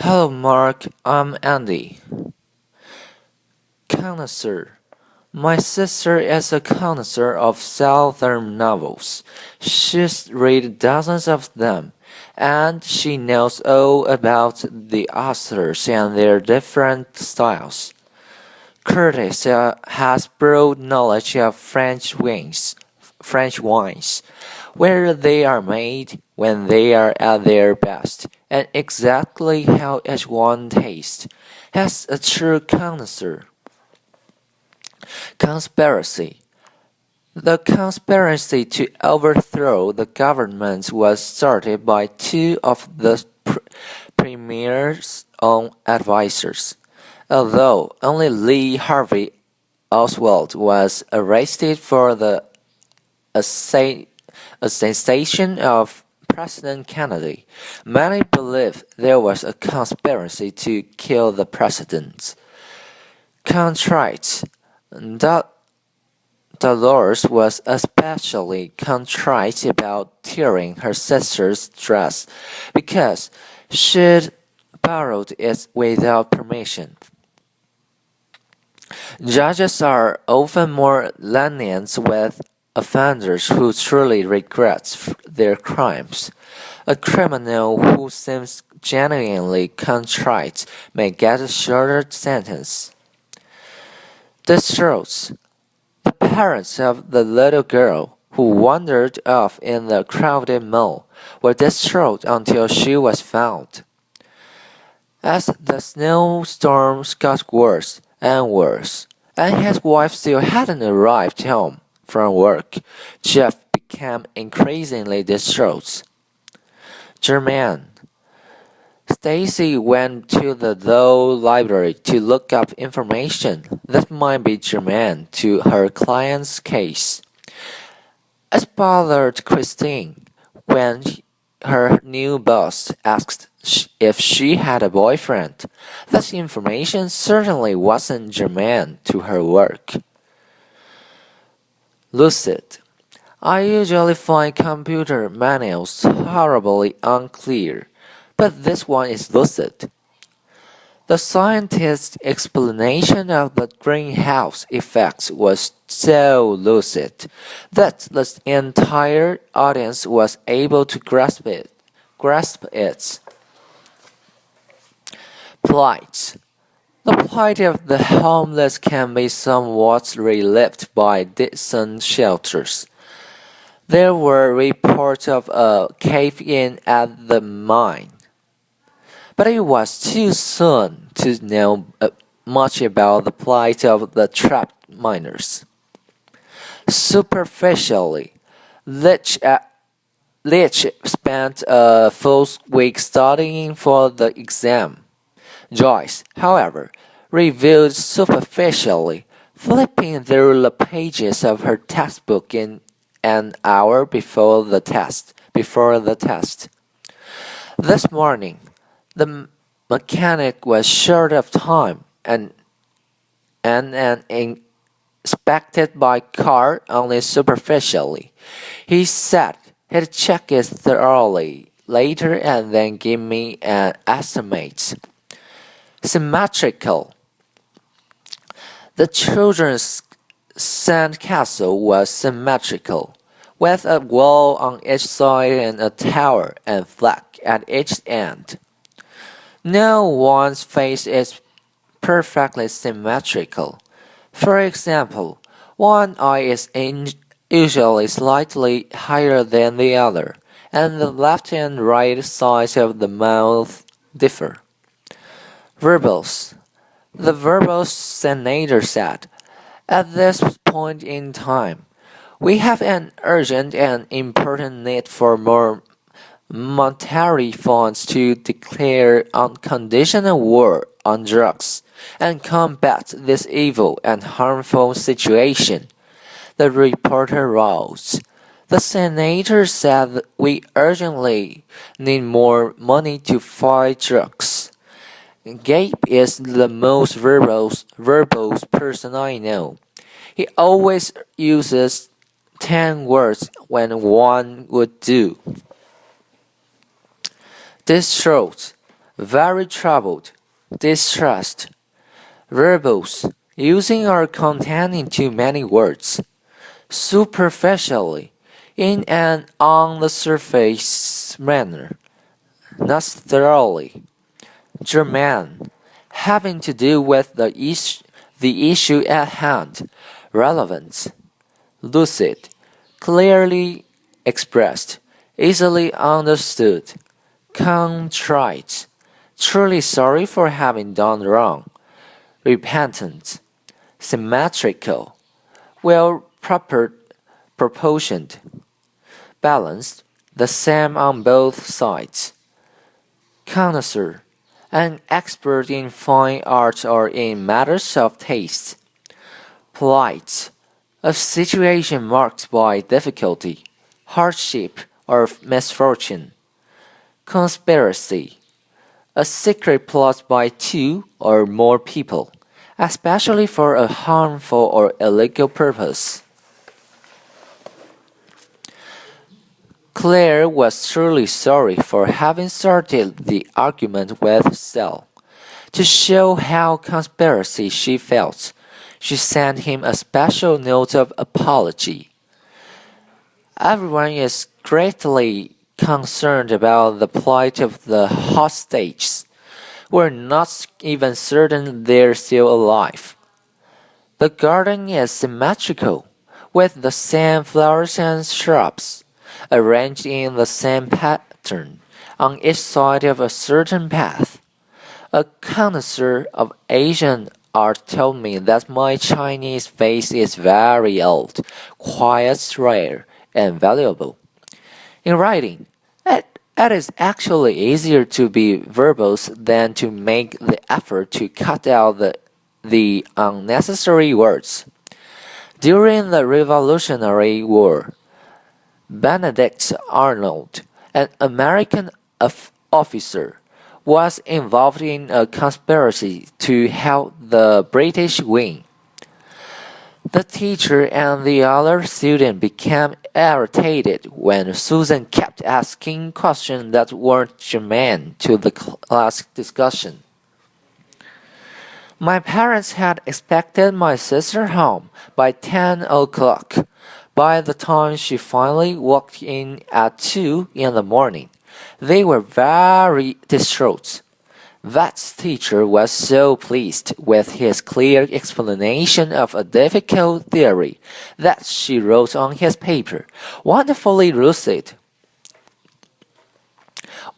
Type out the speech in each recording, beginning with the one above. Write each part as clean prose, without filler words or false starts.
Hello, Mark. I'm Andy. Connoisseur. My sister is a connoisseur of Southern novels. She's read dozens of them, and she knows all about the authors and their different styles. Curtis has broad knowledge of French wines, where they are made, when they are at their best, and exactly how each one tastes. As a true connoisseur. Conspiracy. The conspiracy to overthrow the government was started by two of the premier's own advisors. Although only Lee Harvey Oswald was arrested for the assassination of President Kennedy, many believe there was a conspiracy to kill the president. Contrite. Dolores was especially contrite about tearing her sister's dress because she'd borrowed it without permission. Judges are often more lenient with offenders who truly regret their crimes. A criminal who seems genuinely contrite may get a shorter sentence. Distraught. The parents of the little girl, who wandered off in the crowded mall, were distraught until she was found. As the snowstorms got worse and worse, and his wife still hadn't arrived home from work, Jeff became increasingly distraught. Germaine. Stacy went to the law library to look up information that might be germane to her client's case. It bothered Christine when her new boss asked if she had a boyfriend. That information certainly wasn't germane to her work. Lucid. I usually find computer manuals horribly unclear, but this one is lucid. The scientist's explanation of the greenhouse effect was so lucid that the entire audience was able to grasp it. Plight. The plight of the homeless can be somewhat relieved by decent shelters. There were reports of a cave-in at the mine, but it was too soon to know much about the plight of the trapped miners. Superficially, Leach spent a full week studying for the exam. Joyce, however, reviewed superficially, flipping through the pages of her textbook in an hour before the test. This morning, the mechanic was short of time, and inspected my car only superficially. He said he'd check it thoroughly later and then give me an estimate. Symmetrical. The children's sandcastle was symmetrical, with a wall on each side and a tower and flag at each end. No one's face is perfectly symmetrical. For example, one eye is usually slightly higher than the other, and the left and right sides of the mouth differ. Verbals. The verbal senator said, "At this point in time, we have an urgent and important need for more monetary funds to declare unconditional war on drugs and combat this evil and harmful situation." The reporter rose. The senator said we urgently need more money to fight drugs. Gabe is the most verbose person I know. He always uses 10 words when one would do. Distraught. very troubled, distressed. Verbals using or containing too many words, superficially, in an on the surface manner, not thoroughly. German, having to do with the issue at hand, relevant, lucid, clearly expressed, easily understood, contrite, truly sorry for having done wrong, repentant, symmetrical, well proportioned, balanced, the same on both sides, connoisseur, an expert in fine art or in matters of taste, polite, a situation marked by difficulty, hardship, or misfortune, conspiracy, a secret plot by two or more people, especially for a harmful or illegal purpose. Claire was truly sorry for having started the argument with Sal. To show how conspiracy she felt, she sent him a special note of apology. Everyone is greatly concerned about the plight of the hostages. We're not even certain they're still alive. The garden is symmetrical, with the same flowers and shrubs, arranged in the same pattern, on each side of a certain path. A connoisseur of Asian art told me that my Chinese vase is very old, quite rare, and valuable. In writing, it is actually easier to be verbose than to make the effort to cut out the unnecessary words. During the Revolutionary War, Benedict Arnold, an American officer, was involved in a conspiracy to help the British win. The teacher and the other student became irritated when Susan kept asking questions that weren't germane to the class discussion. My parents had expected my sister home by 10 o'clock. By the time she finally walked in at 2 in the morning, they were very distraught. That teacher was so pleased with his clear explanation of a difficult theory that she wrote on his paper, wonderfully lucid.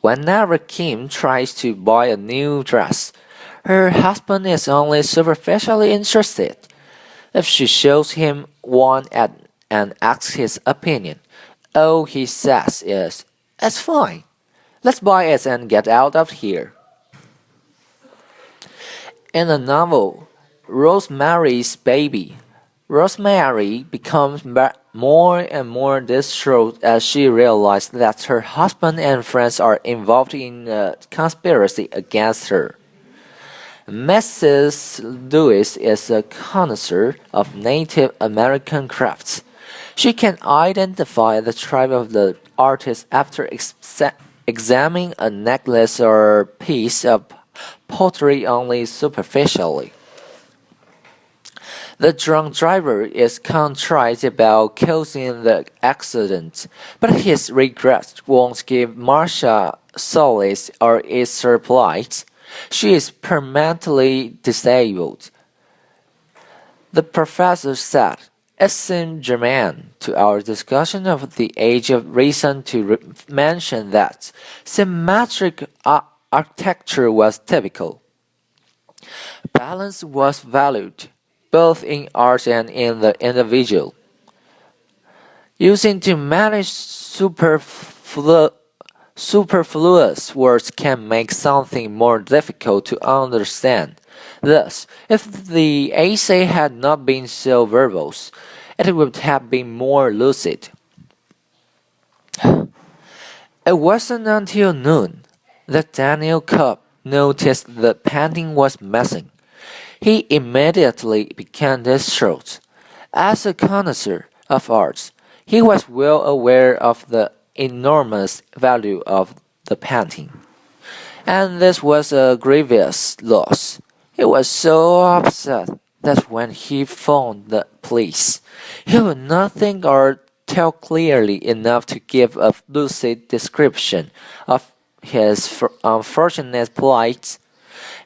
Whenever Kim tries to buy a new dress, her husband is only superficially interested. If she shows him one and asks his opinion, all he says is, "It's fine. Let's buy it and get out of here." In the novel Rosemary's Baby, Rosemary becomes more and more distraught as she realizes that her husband and friends are involved in a conspiracy against her. Mrs. Lewis is a connoisseur of Native American crafts. She can identify the tribe of the artist after examining a necklace or piece of pottery only superficially. The drunk driver is contrite about causing the accident, but his regrets won't give Marcia solace or ease her plight. She is permanently disabled. The professor said, "It seemed germane to our discussion of the age of reason to mention that symmetric architecture was typical. Balance was valued, both in art and in the individual. Using too many superfluous words can make something more difficult to understand. Thus, if the essay had not been so verbose, it would have been more lucid." It wasn't until noon that Daniel Cobb noticed the painting was missing. He immediately began distraught. As a connoisseur of arts, he was well aware of the enormous value of the painting, and this was a grievous loss. He was so upset that when he phoned the police, he would not think or tell clearly enough to give a lucid description of his unfortunate plight.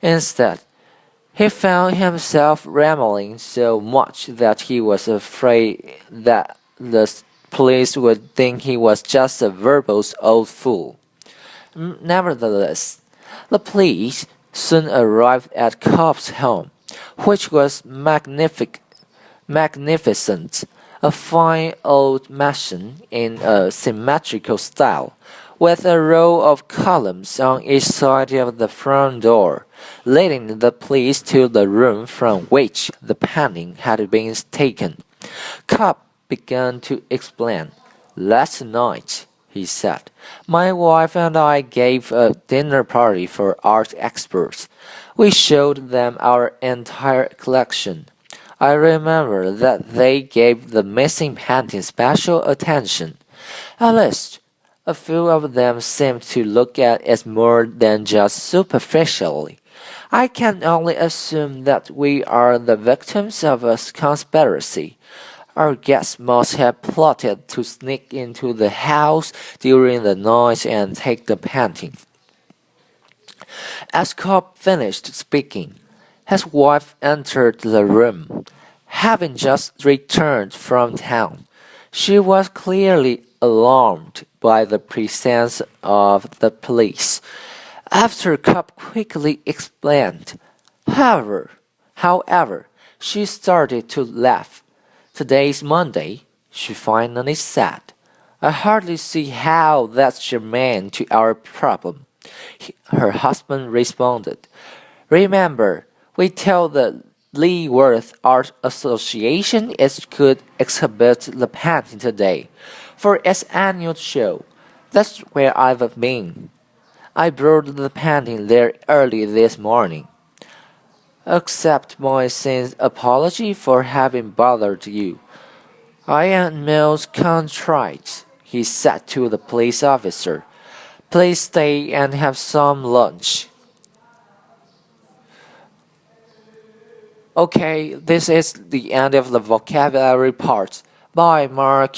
Instead, he found himself rambling so much that he was afraid that the police would think he was just a verbose old fool. Nevertheless, the police soon arrived at Cobb's home, which was magnificent, a fine old mansion in a symmetrical style, with a row of columns on each side of the front door, leading the police to the room from which the painting had been taken. Cobb began to explain. "Last night," he said, "my wife and I gave a dinner party for art experts. We showed them our entire collection. I remember that they gave the missing painting special attention. At least, a few of them seemed to look at it more than just superficially. I can only assume that we are the victims of a conspiracy. Our guests must have plotted to sneak into the house during the night and take the painting." As Cobb finished speaking, his wife entered the room. Having just returned from town, she was clearly alarmed by the presence of the police. After Cobb quickly explained, however, she started to laugh. "Today's Monday," she finally said. "I hardly see how that's germane to our problem." Her husband responded, "Remember, we tell the Leavenworth Art Association it could exhibit the painting today for its annual show. That's where I've been. I brought the painting there early this morning. Accept my sincere apology for having bothered you. I am most contrite," he said to the police officer. "Please stay and have some lunch." Okay, this is the end of the vocabulary part. Bye, Mark.